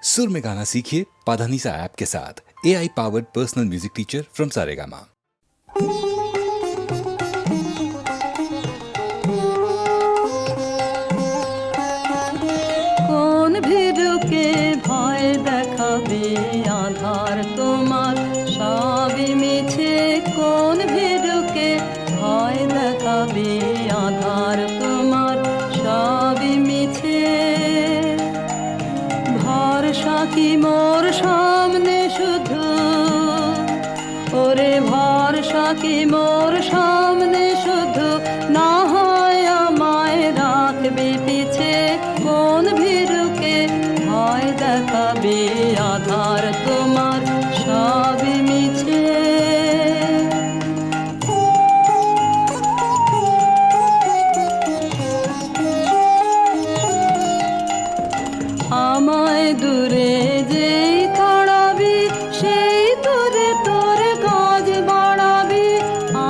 सुर में गाना सीखिए पाधानीसा ऐप के साथ। AI powered personal music teacher from Saregama. কোন ভীরুকে ভয় দেখাবে আধার তোমার সবই মিছে। কোন ভীরুকে ভয় দেখাবে আধার তোমার সবই মিছে। ভরসা কি মোর সামনে শুধু, ওরে ভরসা কি মোর সামনে শুধু, না হয় আমায় রাখবে পিছে। কোন ভীরুকে ভয় দেখাবে আধার তোমার সবই মিছে। আমায় দূরে যেই তাড়াবি সেই দূরে তোর কাজ বাড়াবি।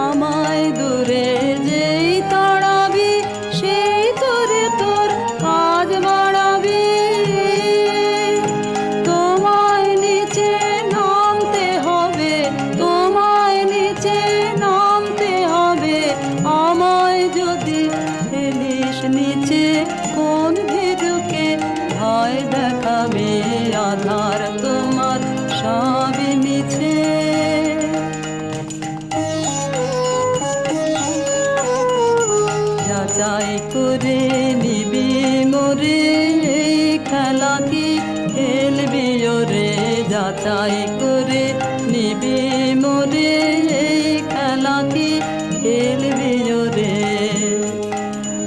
আমায় দূরে যেই তাড়াবি সেই দূরে তোর কাজ বাড়াবি। তোমায় নিচে নামতে হবে, তোমায় নিচে নামতে হবে। আমায় যদি ফেলিস নিচে, কোন ভীরুকে ভয় দেখাবে আধার তোমার সবই মিছে। যাচাই করে নিবি মোরে, এই খেলা কি খেলবি ওরে। যাচাই করে নিবি মোরে, এই খেলা কি খেলবি ওরে।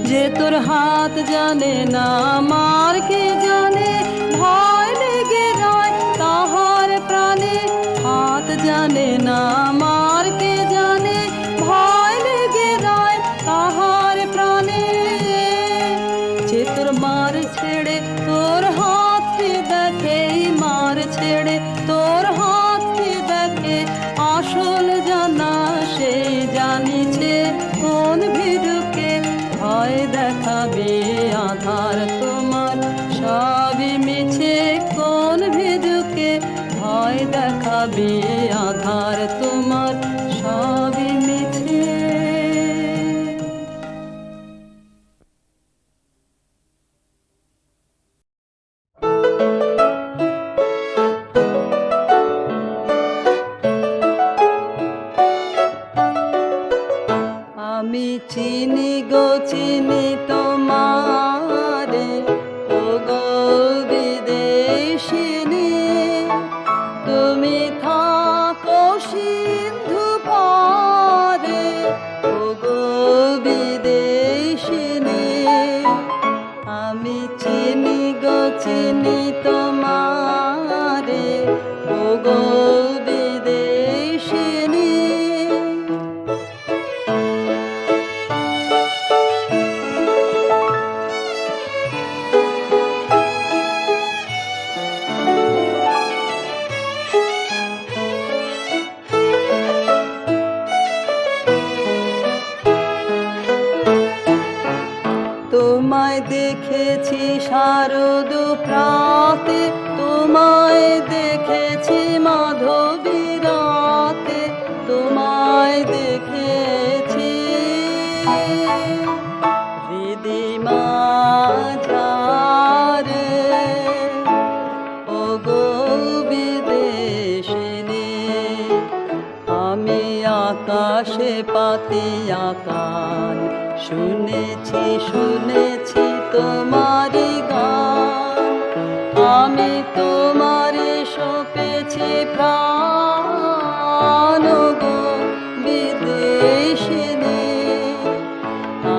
যে তোর হাত জানে না মার কে জানে, ভয় লেগে রয় তাহার প্রাণে। হাত জানে না মার কে জানে, ভয় লেগে রয় তাহার প্রাণে। যে তোর মার ছেড়ে তোর হাতকে দেখে, মার ছেড়ে তোর হাতকে দেখে, আসল জানা সেই জানিছে। কোন ভীরুকে ভয় দেখাবে আধার তোমার সবই মিছে। কোন ভীরুকে ভয় দেখাবে আধার তোমার সবই মিছে। আমি চিনি গো চিনি তোমারে, ও গো বিদেশিনী। তুমি থাকো সিন্ধু পারে, ও গো বিদেশিনী। আমি চিনি গো চিনি তোমারে, ও গো বিদেশিনী। তোমায় দেখেছি শারদ প্রাতে, তোমায় দেখেছি মাধবী রাতে। তোমায় দেখেছি হৃদি মাঝারে, ও গো বিদেশিনী। আমি আকাশে পাতিয়া কান, শুনেছি শুনেছি তোমারি গান। আমি তোমারে সপেছি প্রাণ, গো বিদেশিনী।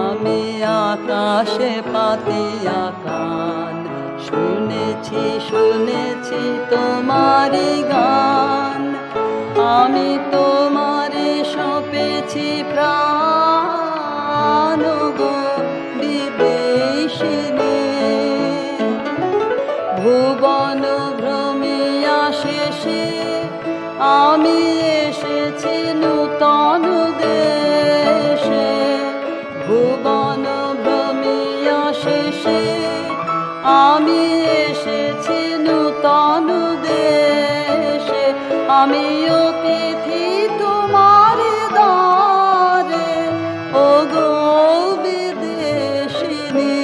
আমি আকাশে পাতিয়া কান, শুনেছি শুনেছি তোমারি গান। আমি তোমারে সপেছি প্রাণ, গো বিদেশিনী। ভুবন ভ্রমিয়া শেষে আমি এসেছি নূতন দেশে। ভুবন ভ্রমিয়া শেষে আমি এসেছি নূতন নূতন দেশে আমি অতিথি তোমার দ্বারে ও গো বিদেশিনী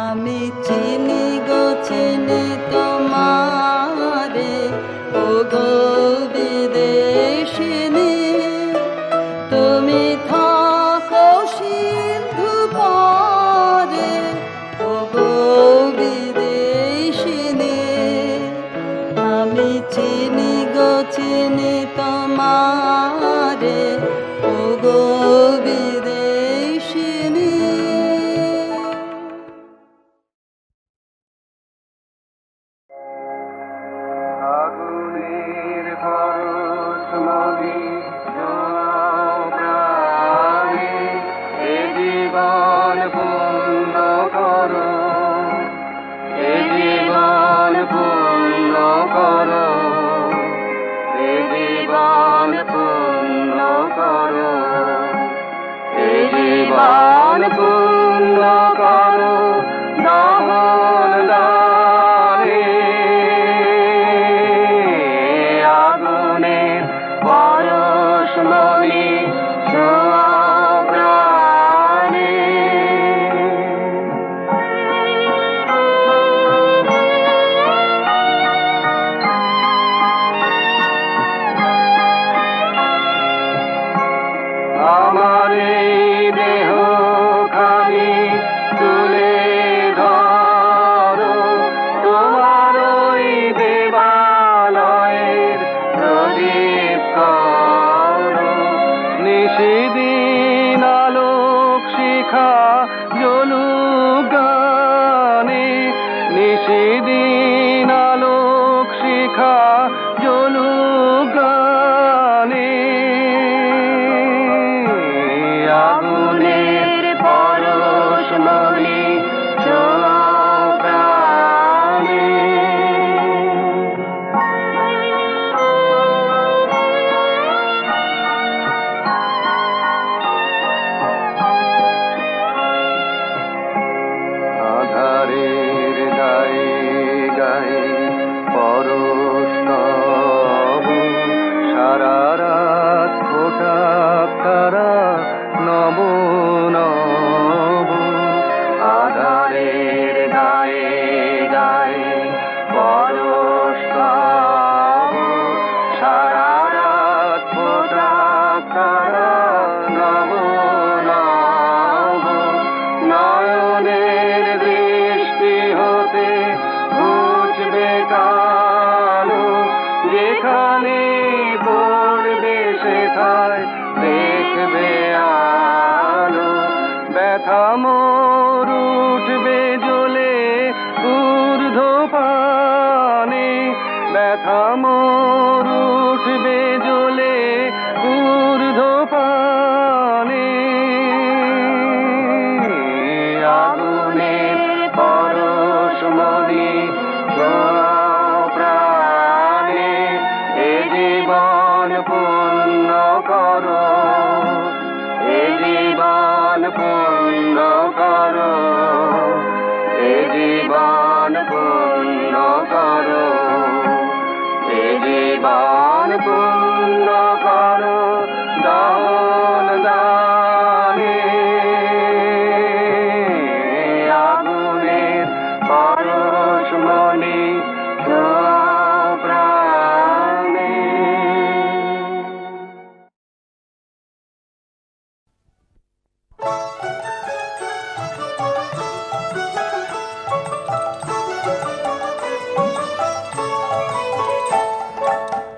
আমি চিনি গো চিনি তোমারে ও গো বিদেশিনী তুমি থাকো সিন্ধু পারে ও গো বিদেশিনী আমি চিনি গো চিনি তোমারে ও গো বিদেশিনী আগুনের পরশ মলি প্রাণে এ জীবন পূর্ণ করো এ জীবন পূর্ণ করো এ জীবন পূর্ণ করো এ জীবন পূর্ণ করো দহন দানে আগুনের পরশ মলি ছোঁয়া প্রাণে আমার এই দেহ খানি তুলে ধরো তোমার ওই দেবালয়ের প্রদীপ করো নিশিদিন আলোক শিখা জ্বলুক গানে নিশিদিন আলোক শিখা জ্বলুক গানে আগুনের পরশ মলি ছোঁয়া প্রাণে আধারের গায়ে গায়ে পরশ তব সারা রাত ফোটা তারা নব নব আধারের গায়ে গায়ে পরশ তব সারা রাত ফোটা তারা নব নব নয়নের দৃষ্টি হতে ঘুচবে কালো যেখানে পড়বে সেথায় দেখবে আলো ব্যথা মোর উঠবে জ্বলে ঊর্ধ্ব পানে ব্যথা মোর উঠবে জ্বলে ঊর্ধ্ব পানে আগুনের পরশ মলি ছোঁয়া প্রাণে এ জীবন পূর্ণ করো এ জীবন পূর্ণ করো এ জীবন পূর্ণ করো এ জীবন পূর্ণ করো দান দানে আগুনের পরশ মলি ছোঁয়া প্রাণে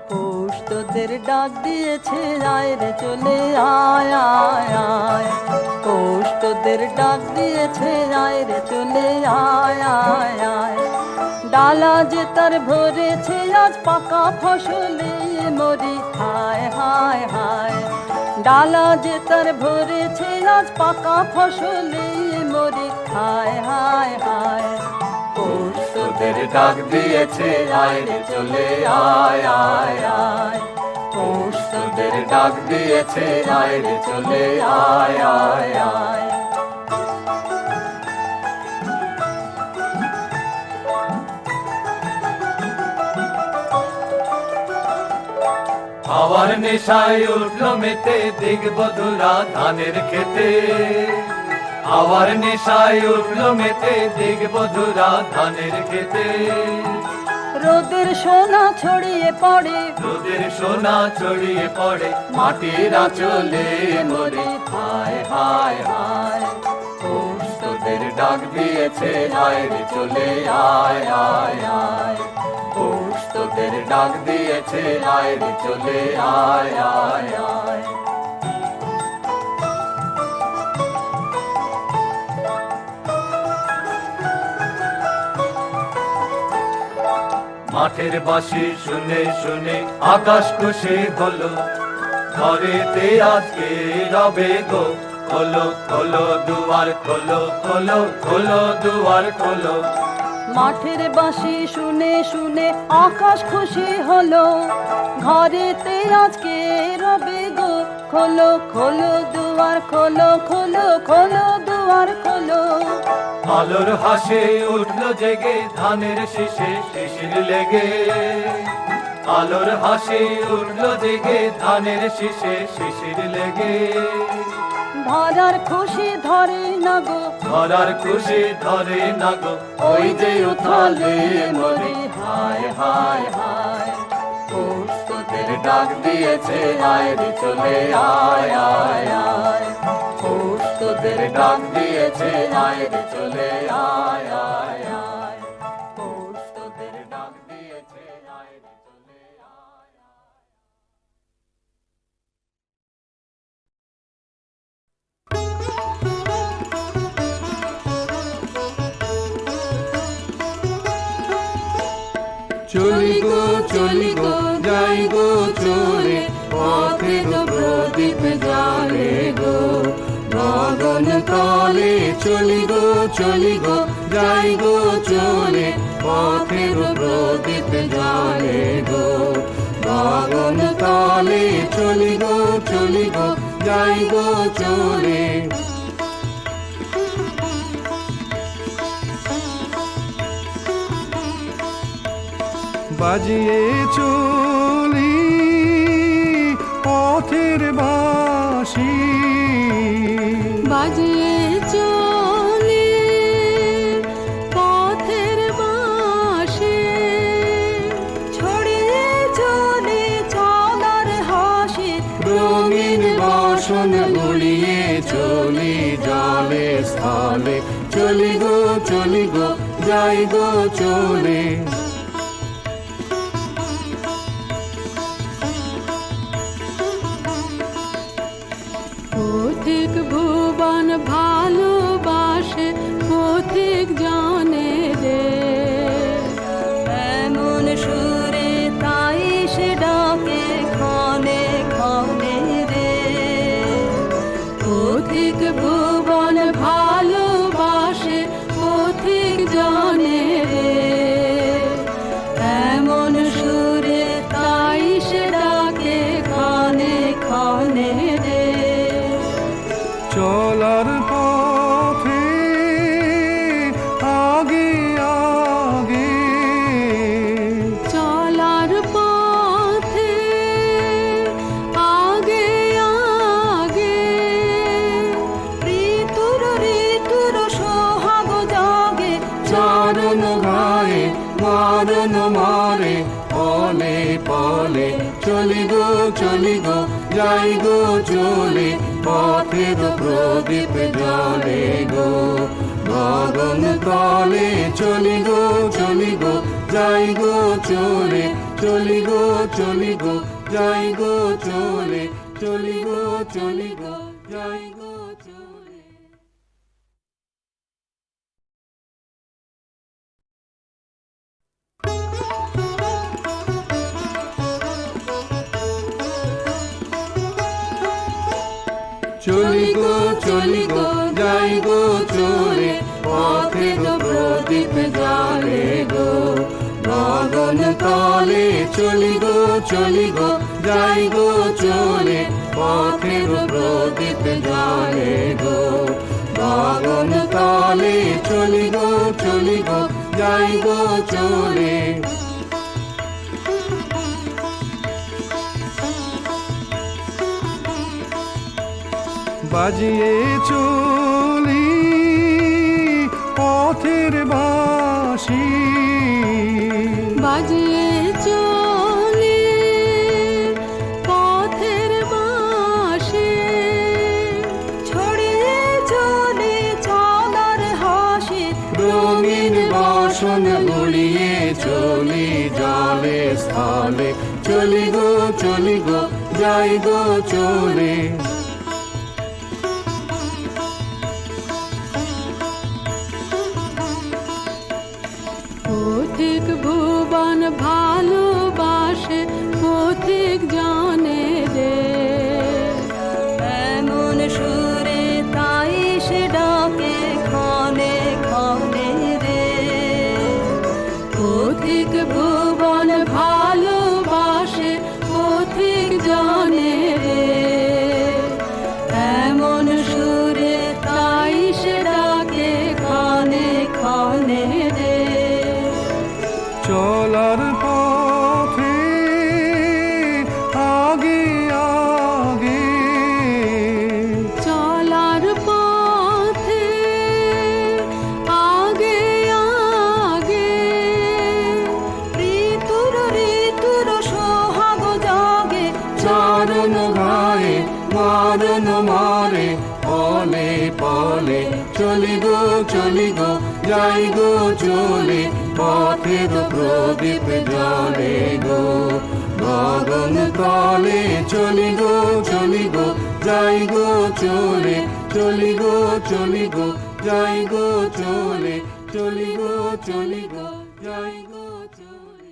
পৌষ তোদের ডাক দিয়েছে আয় রে চলে আয় আয় আয় পৌষ তোদের ডাক দিয়েছে আয় রে চলে আয় আয় আয় ডালা যে তার ভরেছে আজ পাকা ফসলে মরি হায় হায় হায় ডালা যে তার ভরেছে আজ পাকা ফসলে মরি হায় হায় হায় পৌষ তোদের ডাক দিয়েছে আয় রে চলে আয় আয় আয় পৌষ তোদের ডাক দিয়েছে আয় রে চলে আয় আয় আয় আবার নেশায় উঠলো মেতে দিগ বধুরা ধানের খেতে আবার নেশায় উঠলো মেতে দিগ বধুরা ধানের খেতে রোদের সোনা ছড়িয়ে পড়ে রোদের সোনা ছড়িয়ে পড়ে মাটির আঁচলে মরে হায় হায় হায় পৌষ তোদের ডাক দিয়েছে আয় রে চলে আয় আয় আয় পৌষ তোদের ডাক দিয়েছে আয় রে চলে আয় আয় আয় মাঠের বাঁশি শুনে শুনে আকাশ খুশি হলো ঘরেতে আজকে রবে গো খোলো খোলো দুয়ার খোলো খোলো খোলো দুয়ার খোলো মাঠের বাঁশি শুনে শুনে আকাশ খুশি হলো ঘরেতে আজকে রবে গো খোলো খোলো দুয়ার খোলো খোলো খোলো দুয়ার খোলো আলোর হাসে উঠলো জেগে ধানের শীষে শিশির লেগে আলোর হাসি উঠলো জেগে ধানের শীষে শিশির লেগে ধরার খুশি ধরে না গো ধরার খুশি ধরে না গো ওই যে উথালে মরে হায় হায় হায় পৌষ তোদের ডাক দিয়েছে আয় রে চলে আয় আয় আয় পৌষ তোদের ডাক দিয়েছে আয় রে চলে আয় আয় আয় পৌষ তোদের ডাক দিয়েছে আয় রে চলে আয় আয় চলি গো যাই গো চলে পথে গো প্রদীপ জালে গো গগন তলে চলি গো যাই গো চলে পথে গো প্রদীপ জালে গো গগন তলে চলি গো যাই গো চলে বাজিয়ে চলি পথের বাঁশি বাজিয়ে চলি পথের বাঁশি ছড়িয়ে চলি চলার হাসি রঙিন বাসন গুলিয়ে চলি জলে স্থলে চলি গো যাই গো চলে পথিক ভুবন ভালোবাসে পথিক জানে রে এমন সুরে তাই সে ডাকে ক্ষণে ক্ষণে রে পথিক ভুবন ভালোবাসে পথিক জানে রে এমন সুরে তাই সে ডাকে ক্ষণে ক্ষণে রে চলার পথে আগে আগে চলার পথে আগে আগে ঋতুর সোহাগ জাগে চরণ গায়ে মারণ মারে পলে পলে চলি গো যাই গো চলে পথের প্রদীপ জলে গো গগন তলে চলি গো যাই গো চলে চলি গো যাই গো চলে চলি গো যাই গো চলে চলি গো যাই গো চলে পথে গো প্রদীপ জালে গো গগন তলে চলি গো যাই গো চলে পথে গো প্রদীপ জালে গো গগন তলে চলি গো যাই গো চলে বাজিয়ে চলি পথের বাঁশি, বাজিয়ে চলি পথের বাঁশি, ছড়িয়ে চলে চলার হাসি, রঙিন বাসন উড়িয়ে চলি জলে স্থলে, চলি গো যাই গো চলে। পথিক ভুবন ভালোবাসে পথিক জানে রে, এমন সুরে তাই সে ডাকে ক্ষণে ক্ষণে রে। পথিক ভুবন ভালোবাসে পথিক জানে রে, এমন সুরে তাই সে ডাকে ক্ষণে ক্ষণে রে। চলার পথে আগে আগে, চলার পথে আগে আগে, ঋতুর সোহাগ জাগে, চরণ গায়ে মারণ মারে, পলে পলে চলি গো যাই গো চলে, পথের প্রদীপ জ্বলে গো গগন তলে, চলি গো যাই গো চলে, চলি গো যাই গো চলে, চলি গো যাই গো চলে।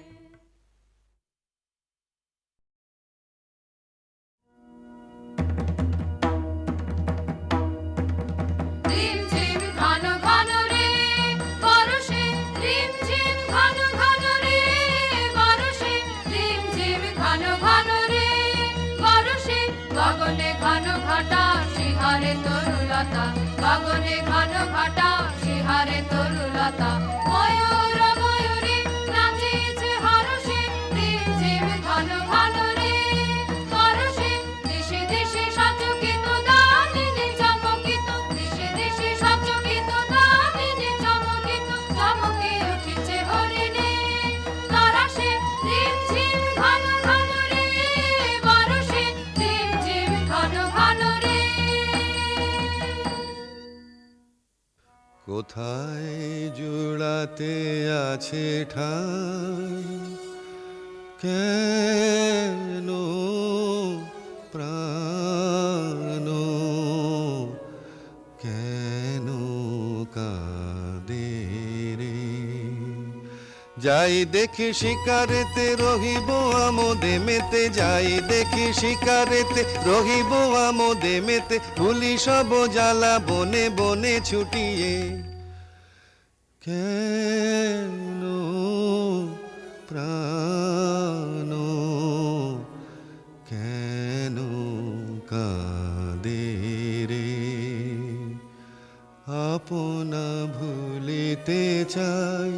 রিমঝিম ঘন ঘন রে বরষে, রিমঝিম ঘন ঘন রে বরষে, রিমঝিম ঘন ঘন রে বরষে, গগনে ঘন ঘটা শিহারে তরুলতা, গগনে ঘন ঘটা শিহারে তরুলতা, ময়ূর ময়ূরী নাচিছে হরষে, রিমঝিম ঘন ঘন রে বরষে, দিশে দিশে সচকিত দামিনী চমকিত, দিশে দিশে সচকিত দামিনী চমকিত, চমকে উঠিছে হরিণী তরাসে, রিমঝিম ঘন ঘন রে বরষে, রিমঝিম ঘন ঘন রে। কোথায় জোড়াতে আছে ঠাই, কেন প্রাণ কেন কাঁদে রে, যাই দেখি শিকারেতে রহিব আমোদে মেতে, যাই দেখি শিকারেতে রহিব আমোদে মেতে, ভুলি সব জ্বালা বনে বনে ছুটিয়ে, কেন প্রাণ কেন কাঁদে রে, আপনা ভুলিতে চাই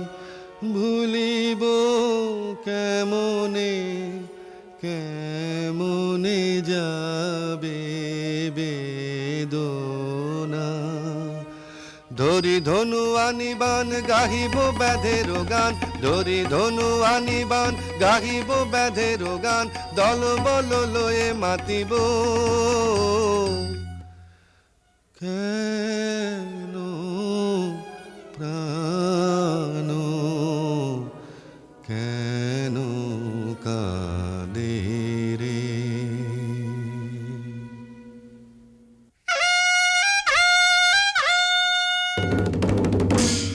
ভুলিব কেমনে, কেমনে যাবে বেদনা, ধরি ধনু আনিবান গাহিব ব্যাধের গান, ধরি ধনু আনিবান গাহিব ব্যাধের গান, দল বল লয়ে মাতিব, কেন প্রাণ কেন কাঁদে রে।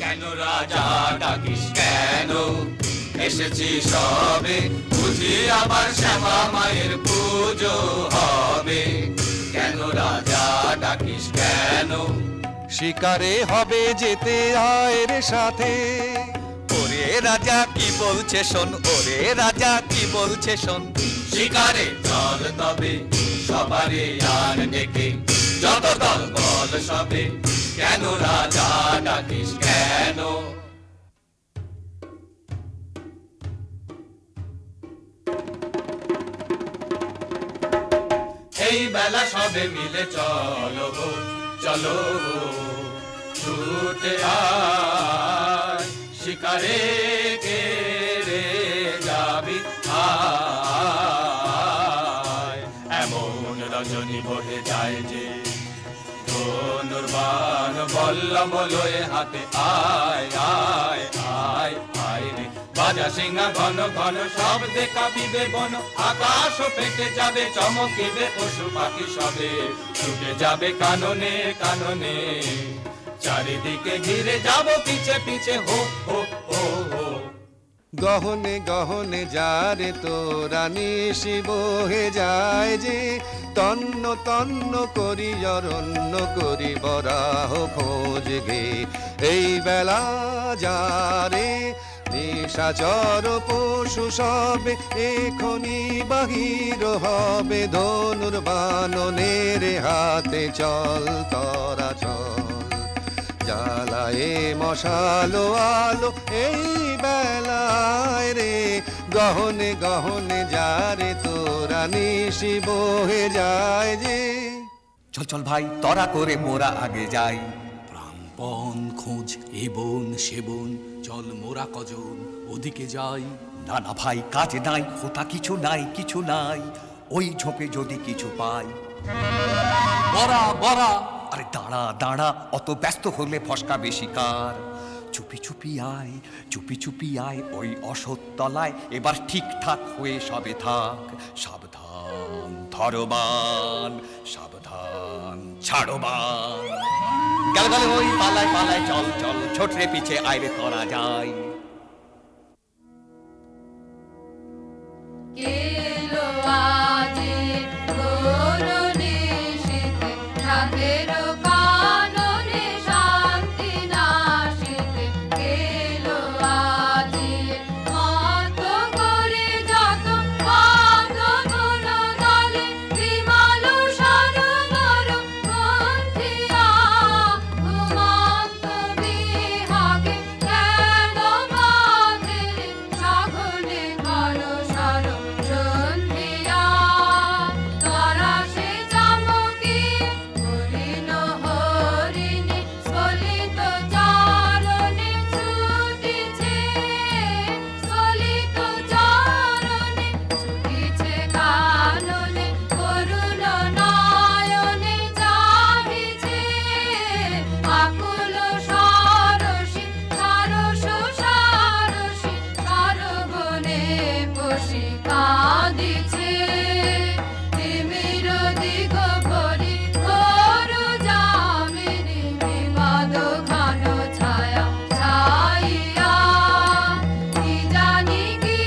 কেন রাজা ডাকিস কেন, এসেছি সবে বুঝি আবার শ্যামা মায়ের পুজো হবে, কেন রাজা ডাকিস কেন, শিকারে হবে যেতে আয়ের সাথে, ওরে রাজা কি বলছে শোন, ওরে রাজা কি বলছে শোন, শিকারে চল তবে সবারে আর ডেকে, যত দল বল সবে, কেন রাজা ডাকিস কেন। হে এই বেলা সবে মিলে চলো গো, চলো গো, ছুটে আয় শিকারে কে রে যাবি আয়। এমন রজনী বহে যায় যে ধনুর্বাণ বল্লম লয়ে হাতে আয় আয় আয় আয় রে। বাজা সিংহা ঘন ঘন শব্দে কাঁপিবে বন, আকাশ ফেটে যাবে চমকিবে পশু পাখি সবে, ছুটে যাবে কাননে কাননে, চারিদিকে ঘিরে যাব পিছে পিছে হো হো হো হো। গহনে গহনে যারে তোরা নিশি বহে যায় যে, তন্ন তন্ন করি অরণ্য করি বরাহ খোঁজ গে। এই বেলা যারে নিশাচর পশু সবে, এখনি বাহির হবে ধনুর্বাণনের হাতে, চল তোরা চল জ্বালায়ে মশালো আলো এই বেলায় রে। গহনে গহনে যারে তোরা নিশি বহে যায় যে। চল চল ভাই তরা করে মোরা আগে যাই, প্রাণপণ খোঁজ এ বন সে বন, চল মোরা কজন ওদিকে যাই। না না ভাই কাজ নাই, হোতা কিছু নাই কিছু নাই, ওই ঝোপে যদি কিছু পাই। বরা বরা, আরে দাঁড়া দাঁড়া, অত ব্যস্ত হলে ফসকা বেশি কার। চুপি চুপি আয়, চুপি চুপি আয় ওই অসৎতলায়, এবার ঠিকঠাক হয়ে সবে থাক। সাবধান ধরবান, সাবধান ছাড়বান। গেল গেল ওই পালায় পালায়, চল চল ছোটরে পিছে আইরে করা যায়। কেলো আজি করুণী শীতে, রাতেরও কাননে শান্তি নাশিতে। কেলো আজি মত করে যত বাঁধন দলে, বিমল সরোবর মন্থিয়া ঘুমন্ত বিহাগে কেন বাঁধে সাগরে ঘন সর সন্ধিয়া। তারা সে চামকি হরিণ হরিণী স্খলিত চারণে ছুটিছে, স্খলিত চারণে ছুটিছে কাননে, করুণ নয়নে চাহিছে আকুল সারসী সারস সারসী, সরবনে বসি কাঁদিছে। তিমির দিগ ভরি ঘোর যামিনী, বিবাদ ঘন ছায়া ছাইয়া। কি জানি কি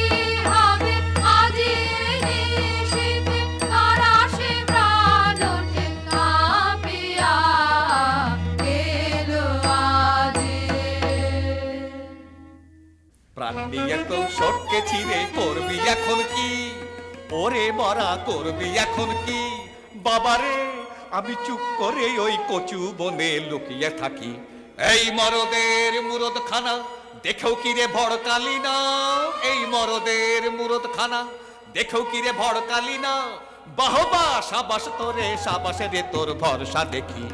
হবে আজি নিশীথে, তারা সে প্রাণ ওঠে কাঁপিয়া। এলো আজি প্রাণ নিয়ে তো সটকে ছিঁড়ে করবি এখন কি, ওরে মরা করবি এখন কি। বাবারে আমি চুপ করে ওই কচু বনে লুকিয়ে থাকি, এই মরদের মুরদ খানা দেখেও কি রে ভড়কালি না। এই মরদের মুরদ খানা দেখেও কি রে ভড়কালি না। বাহবা সাবাস তোরে সাবাসে রে, তোর ভরসা দেখি।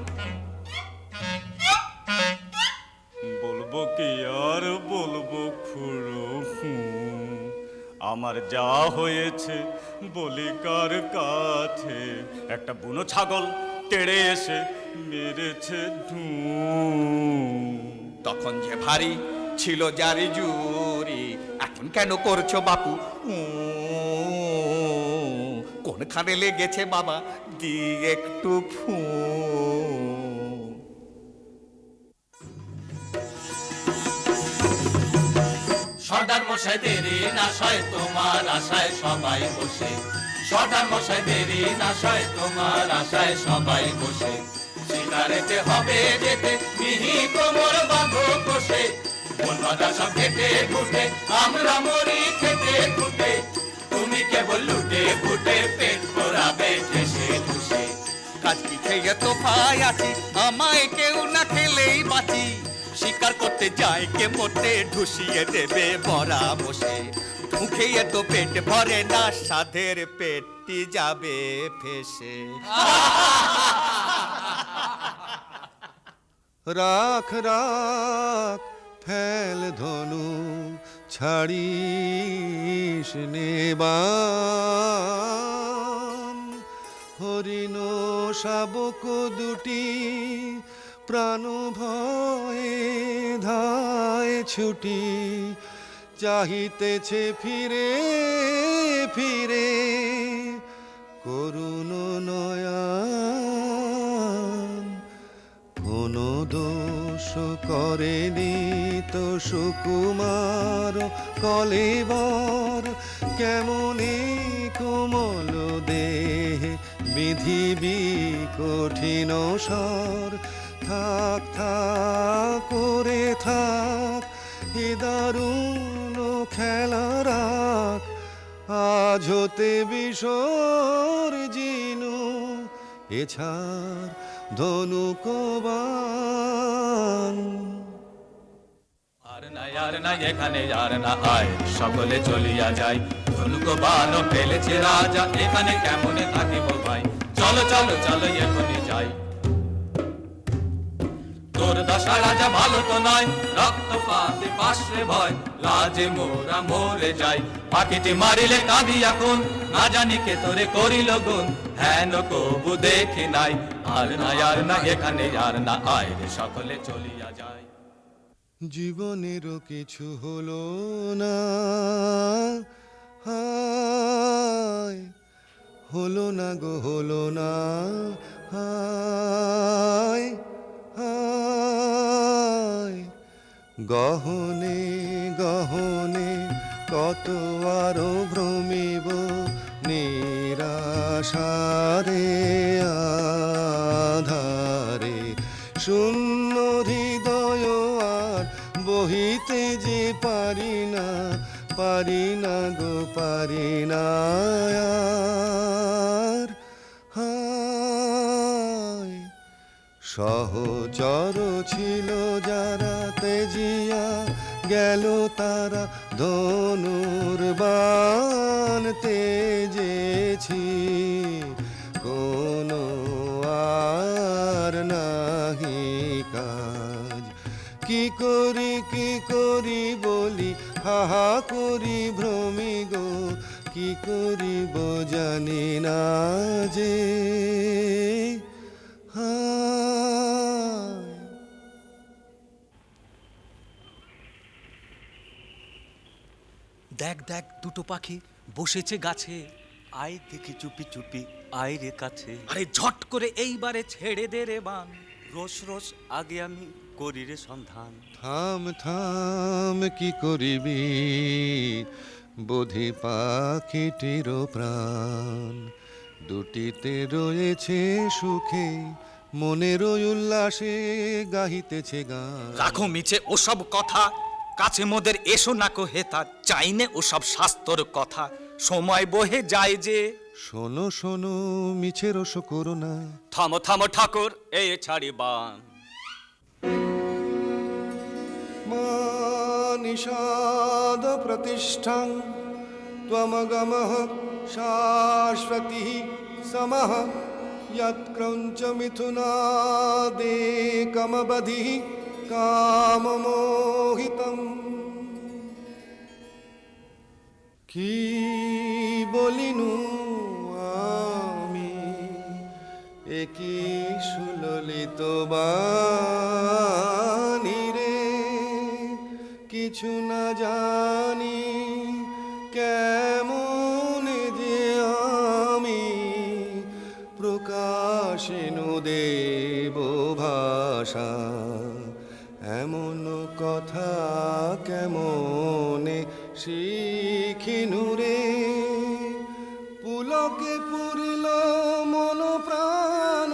বলবো কি আর বলবো খুড়ো, আমার যা হয়েছে বলি কার কাছে। একটা বুনো ছাগল তেড়ে এসে মেরেছে তখন যে ভারী ছিল জারি জুরি, এখন কেন করছো বাপু কোনখানে লেগেছে বাবা দি একটু ফু। সর্দার মশাই দেরি না সয় তোমার আশায় সবাই বসে, সর্দার মশাই দেরি না সয় তোমার আশায় সবাই বসে। শিকারেতে হবে যেতে মিহি কোমর বাঁধো কষে, বনবাদা সব ঘেটে ঘুটে আমরা মরি খেতে খুটে। তুমি কেবল লুটে ফুটে পেট ভরাবে ঠেসে ঠুসে। কাজ কি খেয়ে তো ভাই আছি, আমায় কেউ না খেলেই বাঁচি। শিকার করতে যাই কে মোটে ঢুসিয়ে দেবে বরা বসে। মুখে তো পেট ভরে না, সাধের পেট স্মৃতি যাবে ফেসে। রাখ রাখ ফেল ধনু ছাড়িস নেবান, হরিণ শাবক দুটি প্রাণ ভয়ে ধায় ছুটি, চাহিতেছে ফিরে ফিরে করুণ নয়ন। কোনো দোষ করেনি তো সুকুমার কলেবর, কেমনে কোমল দেহে বিধিবি কঠিন স্বর। থাক থাক করে থাক এ দারুণ খেলা রাখ, আজ হতে বিসর্জিনু এছাড় ধনুকবান। আর নাই এখানে আর না আয়, সকলে চলিয়া যাই। ধনুক বান ফেলেছে রাজা, এখানে কেমনে থাকিব ভাই। চলো চলো চলো এখনই যাই। তোর দশা রাজা ভালো তো নয়, রক্তপাতে পাশে ভয়, লাজে মোরা মরে যাই। পাখিটি মারিলে কাঁদি এখন, না জানি কে তোরে করিল গুণ, হেন কবু দেখি নাই। আর না এখানে আর না আয় রে, সকলে চলিয়া যায়। জীবনেরও কিছু হলো না, হায় হলো না গো হলো না, হায় হায়। গহনে গহনে কত আরো ভ্রমিব, নিরাশারে আধারে শূন্য হৃদয় আর বহিতে যে পারি না, পারি না গো পারি না আর, হায়। সহচর ছিল যারা তেজিয়া গেল তারা, ধনুর্বাণ তেজেছি কোনো আর নাহি কাজ। কি করি বলি হাহা করি ভ্রমি গো, কি করিব জানি না যে, হায়। দেখ দেখ দুটো পাখি বসেছে গাছে, আয় দেখি চুপি চুপি আয় রে কাছে। আরে ঝট করে এইবারে ছেড়ে দে রে বান। রোজ রোজ আগে আমি করি রে সন্ধান। থাম থাম কি করিবি বোধি পাখিটির প্রাণ, দুটিতে রয়েছে সুখে মনের উল্লাসে গাহিতেছে গান। রাখো মিছে ওসব কথা, কাছে মোদের এসো না কো হেতা, চাইনে ওসব শাস্তর কথা, সময় বহে যায় যে। শোনো শোনো মিছে রস করো না, থামো থামো ঠাকুর এ ছাড়ি বান। নিষাদ প্রতিষ্ঠাং ত্বমগমঃ শাশ্বতী সমঃ, यत्क्रौञ्च मिथुनादेकमबधिः काममोहितम्। কি বলিনু আমি একই সুললিত বাণী রে, কিছু না জানি কেমন যে আমি প্রকাশিনু দেব ভাষা। এমন কথা কেমনে শিখিনু রে, পুলকে পুরিল মন প্রাণ,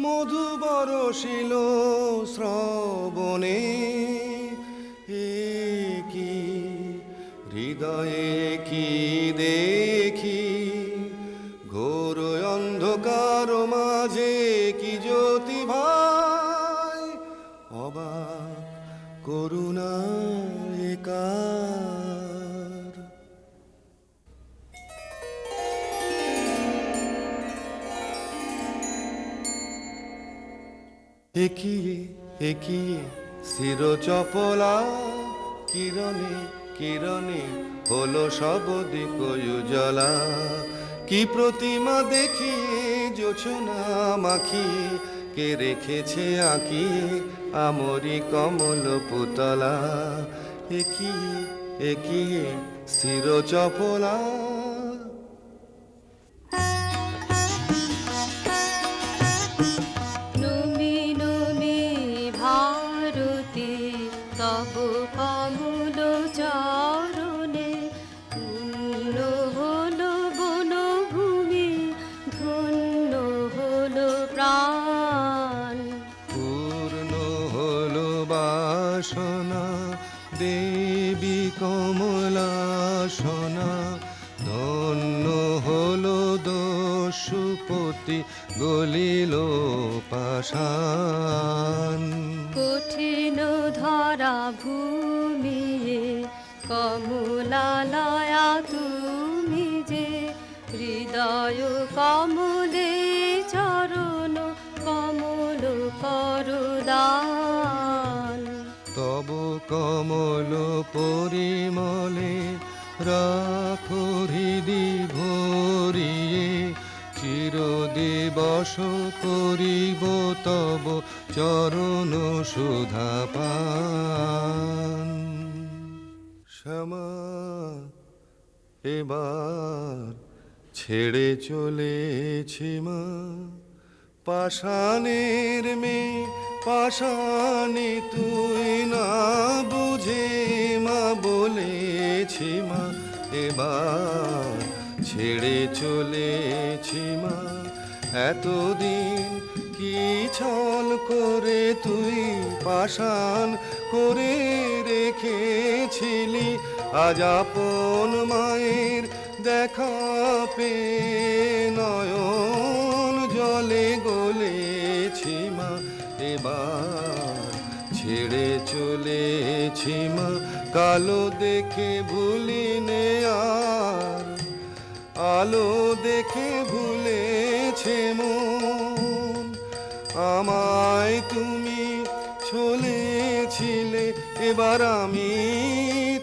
মধু বরষিল শ্রবণে। কি হৃদয়ে কি দেখি ঘোর অন্ধকার মাঝে কি জ্যোতি ভাই, অবাক করুণা একার। একিয়ে একিয়ে স্থির চপলা, কিরণে কিরণে হলো সব দিক উজালা। কি প্রতিমা দেখিয়ে জোছনা মাখিয়ে কে রেখেছে আঁকিয়ে আমরি কমল পুতলা। একিয়ে একিয়ে স্থির চপলা। নমি নমি ভারতী তব কমল চরণে পূর্ণ হলো বনভূমি, ধন্য হলো প্রাণ। পূর্ণ হলো বাসনা দেবী কমলাসনা, ধন্য হলো দস্যুপতি গলিল পাষাণ। কঠিন ধরা ভূমিয়ে কমলালয়া তুমি যে, হৃদয় কমলে চরণ কমল করদান। তব কমল পরিমলে রাখো হৃদি ভরিয়ে, চিরদিবস করিব তব চরণ সুধা পান। শ্যামা এবার ছেড়ে চলেছি মা, পাষাণের মেয়ে পাষাণে তুই না বুঝে মা বলেছি মা। এবার ছেড়ে চলেছি মা, এতদিন কি ছল করে তুই পাষাণ করে রেখেছিলি। আজ আপন মায়ের দেখা পেয়ে নয়ন জলে গলেছি মা। এবার ছেড়ে চলেছি মা, কালো দেখে ভুলিনে আর আলো দেখে ভুলেছে মন। আমায় তুমি ছলেছিলে, এবার আমি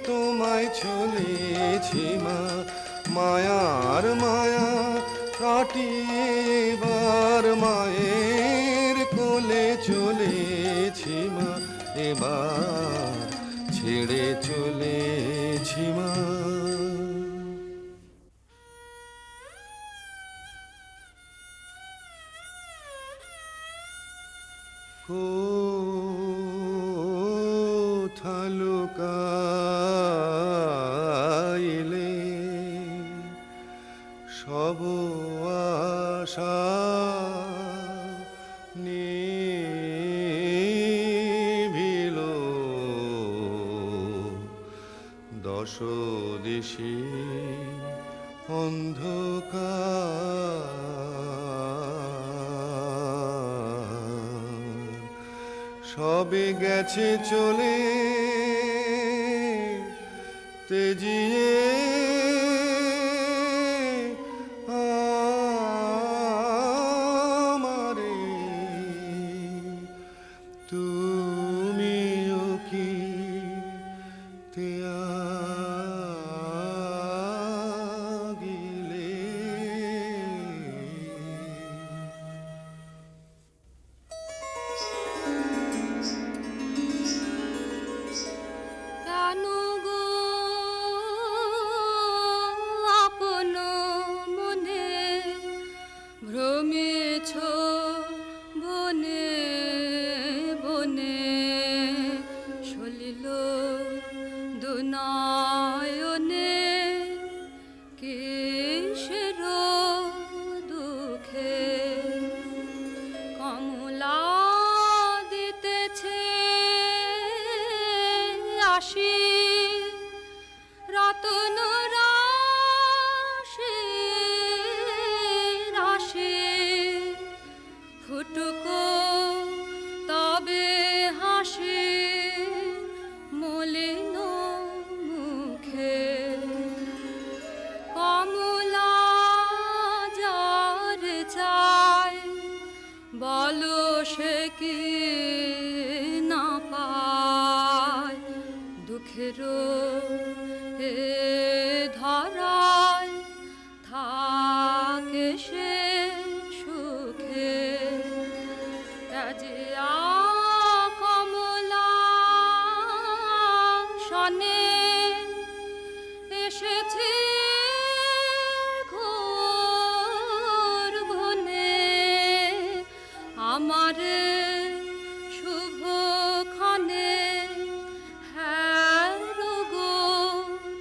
তোমায় ছলেছি মা। মায়ার মায়া কাটিয়ে এবার মায়ের কোলে চলেছি মা। এবার ছেড়ে চলেছি মা। কোথা লুকাইলে সব আশা নিভিল, দশ দিশে অন্ধকার। সবে গেছে চলে তেজিয়ে আমারে, তুমিও কি ত্যাগিলে। কেন গো আপন মনে ভ্রমেছ বনে বনে, সলিল দুনয়নে কিসের দুঃখে। কমলা দিতেছে আসি রতন রাশি রাশি, ফুটুকো তবে হাসি মলিন মুখে। কমলা যার চায় বলো সে কি এসেছি ঘোর বনে, আমারে শুভখানে হ্যারো গো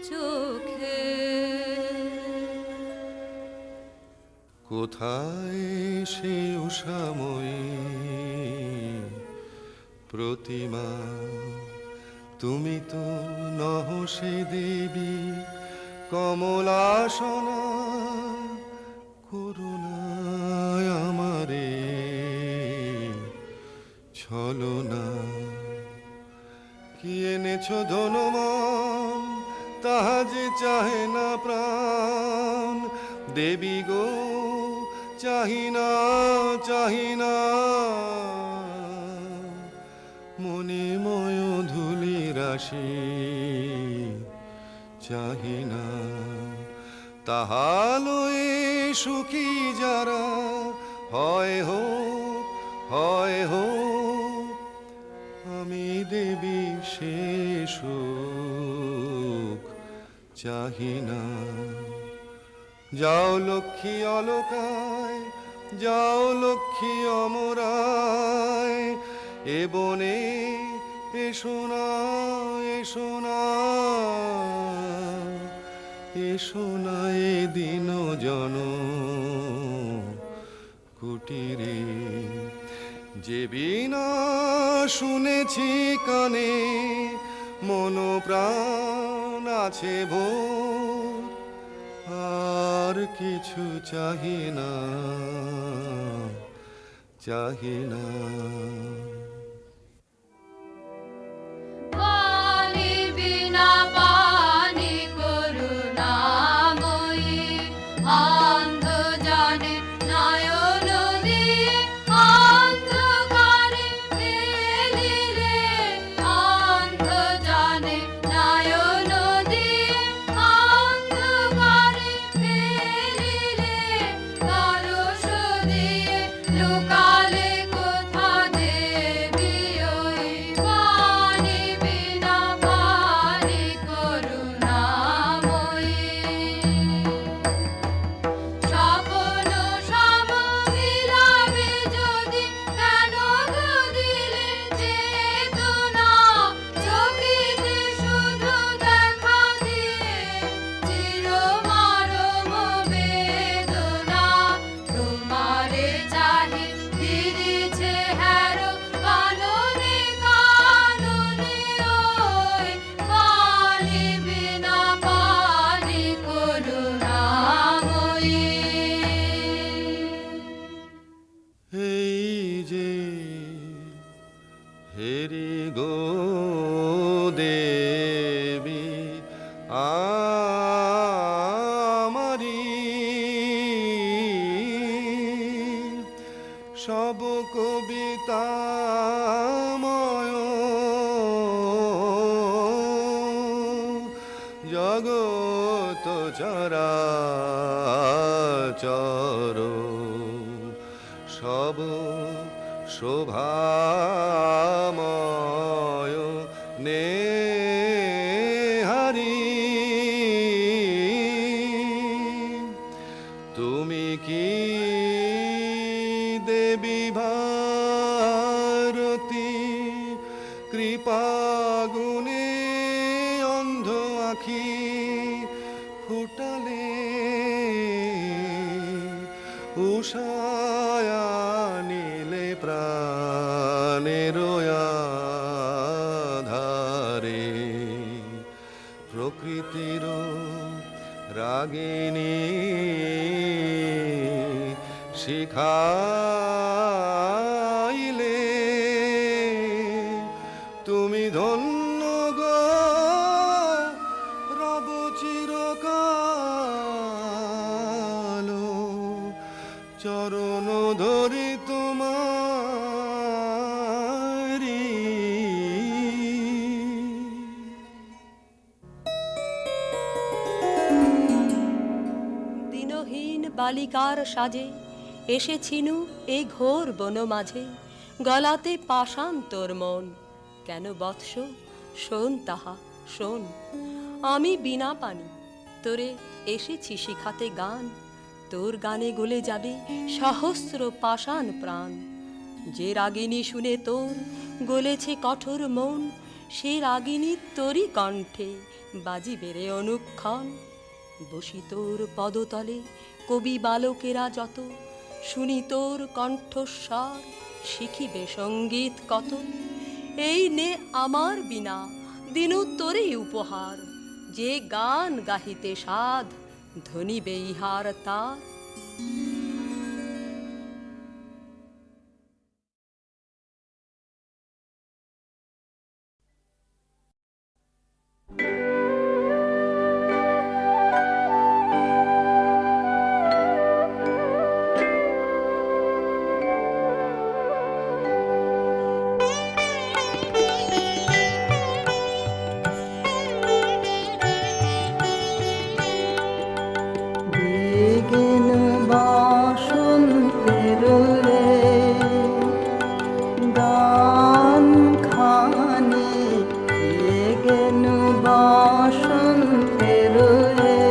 চোখে। কোথায় সে উষাময়ী প্রতিমা, তুমি তো নহ সে দেবী কমলাসনা, করুণায় আমারে ছলনা। কি এনেছ ধনমান, তাহা যে চাহে না প্রাণ, দেবী গো চাহিনা চাহিনা। মণিময় ধূলি রাশি চাহিনা, তাহা লয়ে সুখী যারা হয় হোক হয় হোক। আমি দেবী সে সুখ চাহিনা। যাও লক্ষ্মী অলকায়, যাও লক্ষ্মী অমরায়, এ বনে এসো না এসো না এসো না এ দিন জন কুটিরে। যে বিনা শুনেছি কানে, মন প্রাণ আছে ভোর, আর কিছু চাহি না চাহি না। পানি বিনা পানি করুণাময়ী, অন্ধ জানে নয়ন দিয়ে অন্ধকারে ফেলিলে, অন্ধ জানে নয়ন দিয়ে অন্ধকারে ফেলিলে, পরশ দিয়ে লুকালে কোথা দেবী ওই। পানি বিনা পানি করুণাময়ী, স্বপ্ন সম মিলাবে যদি কেন গো দিলে চেতনা, চকিতে শুধু দেখা দিয়ে চিরমরম বেদনা। তোমারে চাহি ফিরিছে হ্যারো কাননে কাননে ওই, পানি বিনা পানি করুণাময়ী। এই যে হেরি গো দেবী আমারি, সব কবিতাময় জগৎ চরাচর, সব শোভাময় নেহারি। তুমি কি দেবী ভারতী, কৃপাগুণে অন্ধ আখি ফুটালে, উষায়া নীলে প্রাণের আধারে, প্রকৃতির রাগিনী শিখাইলে। তুমি ধন্য গো রব চিরকাল, চরণ ধরি তোমারি। দিনহীন বালিকার সাজে এসেছিনু এই ঘোর বন মাঝে, গলাতে পাষাণ তোর মন। কেন বৎস শোন তাহা শোন, আমি বিনা পানি তোরে এসেছি শিখাতে গান, তোর গানে গলে যাবে সহস্র পাষাণ প্রাণ। যে রাগিনী শুনে তোর গলেছে কঠোর মন, সে রাগিনী তোরই কণ্ঠে বাজিবে রে অনুক্ষণ। বসি তোর পদতলে কবি বালকেরা যত, শুনি তোর কণ্ঠস্বর শিখিবে সঙ্গীত কত। এই নে আমার বিনা দিনু তোরই উপহার, যে গান গাহিতে সাধ ধনিবে ইহার তার। বেগেন বসন্তের রে গান খানে, বেগেন বসন্তের রে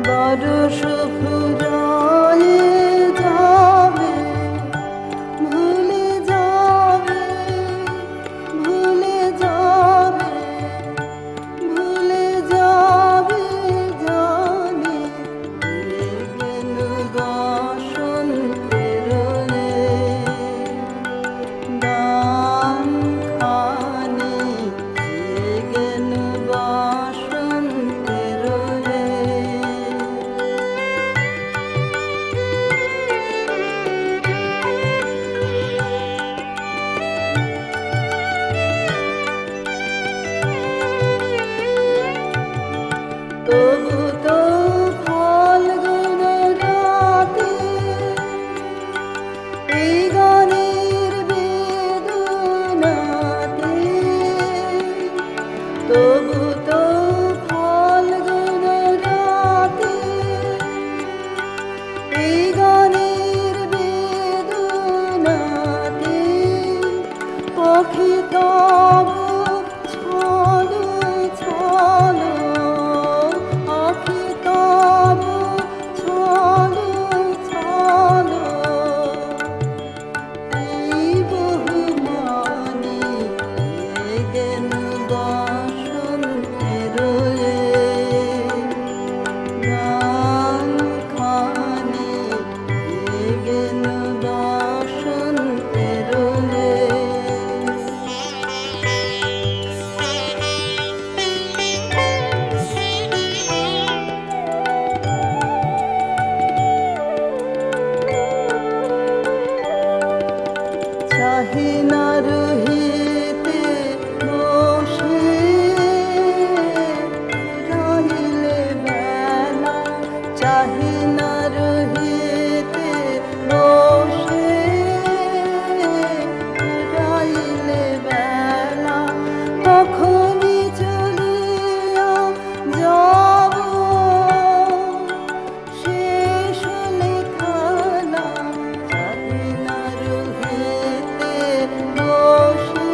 বরষ ফুরায়ে যাবে, ভুলে যাবে, ভুলে যাবে, ভুলে যাবে জানি। বেগেন বসন্তের রে গান খানি, বেগেন বসন্তের রে। তবু তো ফাল্গুন রাতে এই গানের বেদনাতে, তবু তো ফাল্গুন রাতে এই গানের বেদনাতে পাখি তব ছলো ছলো, আখি তব ছলো ছলো। এই বহুমানি বেগেন বসন্তের রে গান খানি, বেগেন বসন্তের রে। চাহি না রহিতে বসে রহিলে বেলা, চাহি না রহিতে বসে রহিলে বেলা। কখনই চলিয়া যাব শেষ হলে খেলা, চাহি না রহিতে বসে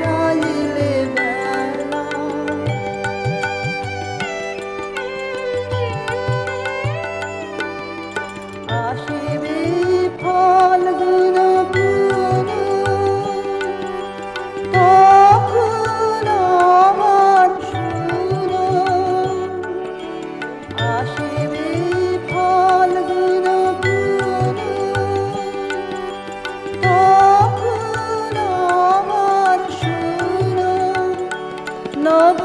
রহিলে বেলা। আসিবে ফাল্গুন পুন, তখন আমার সুর। আসিবে ফাল্গুন পুন, তখন আমার সুর। নব